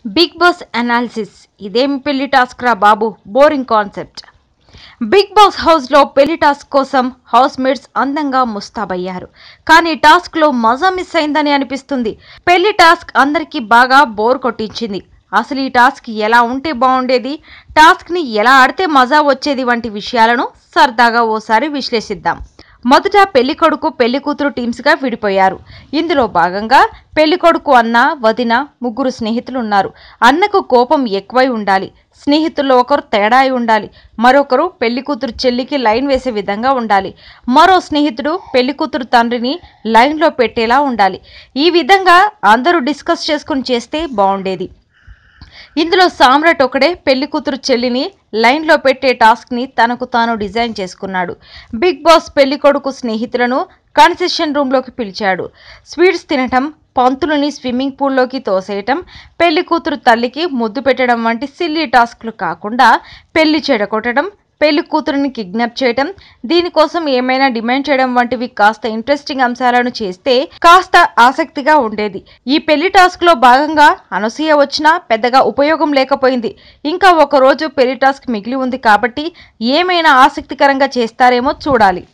Big boss analysis ఇదేం పెళ్లి task రా బాబు, boring concept. Bigg Boss house లో పెళ్లి టాస్క్ కోసం హౌస్ మేట్స్ అందంగా ముస్తాబయ్యారు. కానీ టాస్క్ లో మజా మిస్ అయిందని అనిపిస్తుంది. పెళ్లి టాస్క్ అందరికీ బాగా బోర్ కొట్టించింది. అసలు ఈ టాస్క్ ఎలా ఉంటే బాగుండేది, టాస్క్ ని ఎలా ఆడితే మజా వచ్చేది వంటి విషయాలను సరదాగా ఓసారి విశ్లేషిద్దాం. మొదట పెళ్లి కొడుకు పెళ్లి కూతురు టీమ్స్ గా విడిపోయారు. ఇందులో భాగంగా పెళ్లి కొడుకు అన్న, వదిన, ముగ్గురు స్నేహితులు ఉన్నారు. అన్నకు కోపం ఎక్కువై ఉండాలి, స్నేహితుల్లో ఒకరు తేడా అయి ఉండాలి, మరొకరు పెళ్లి కూతురు చెల్లికి లైన్ వేసే విధంగా ఉండాలి, మరో స్నేహితుడు పెళ్లి కూతురు తండ్రిని లైన్లో పెట్టేలా ఉండాలి. ఈ విధంగా అందరూ డిస్కస్ చేసుకుని చేస్తే బాగుండేది. ఇందులో సామ్రాట్ ఒకడే పెళ్లి కూతురు చెల్లిని లైన్లో పెట్టే టాస్క్ ని తనకు తాను డిజైన్ చేసుకున్నాడు. బిగ్ బాస్ పెళ్లి కొడుకు స్నేహితులను కన్సెషన్ రూమ్ లోకి పిలిచాడు. స్వీట్స్ తినటం, పంతులని స్విమ్మింగ్ పూల్లోకి తోసేయటం, పెళ్లి కూతురు తల్లికి ముద్దు పెట్టడం వంటి సిల్లీ టాస్క్లు కాకుండా పెళ్లి చెడగొట్టడం, పెళ్లి కూతురుని కిడ్నాప్ చేయటం, దీనికోసం ఏమైనా డిమాండ్ చేయడం వంటివి కాస్త ఇంట్రెస్టింగ్ అంశాలను చేస్తే కాస్త ఆసక్తిగా ఉండేది. ఈ పెళ్లి టాస్క్ లో భాగంగా అనసూయ వచ్చినా పెద్దగా ఉపయోగం లేకపోయింది. ఇంకా ఒక రోజు పెళ్లి టాస్క్ మిగిలి ఉంది కాబట్టి ఏమైనా ఆసక్తికరంగా చేస్తారేమో చూడాలి.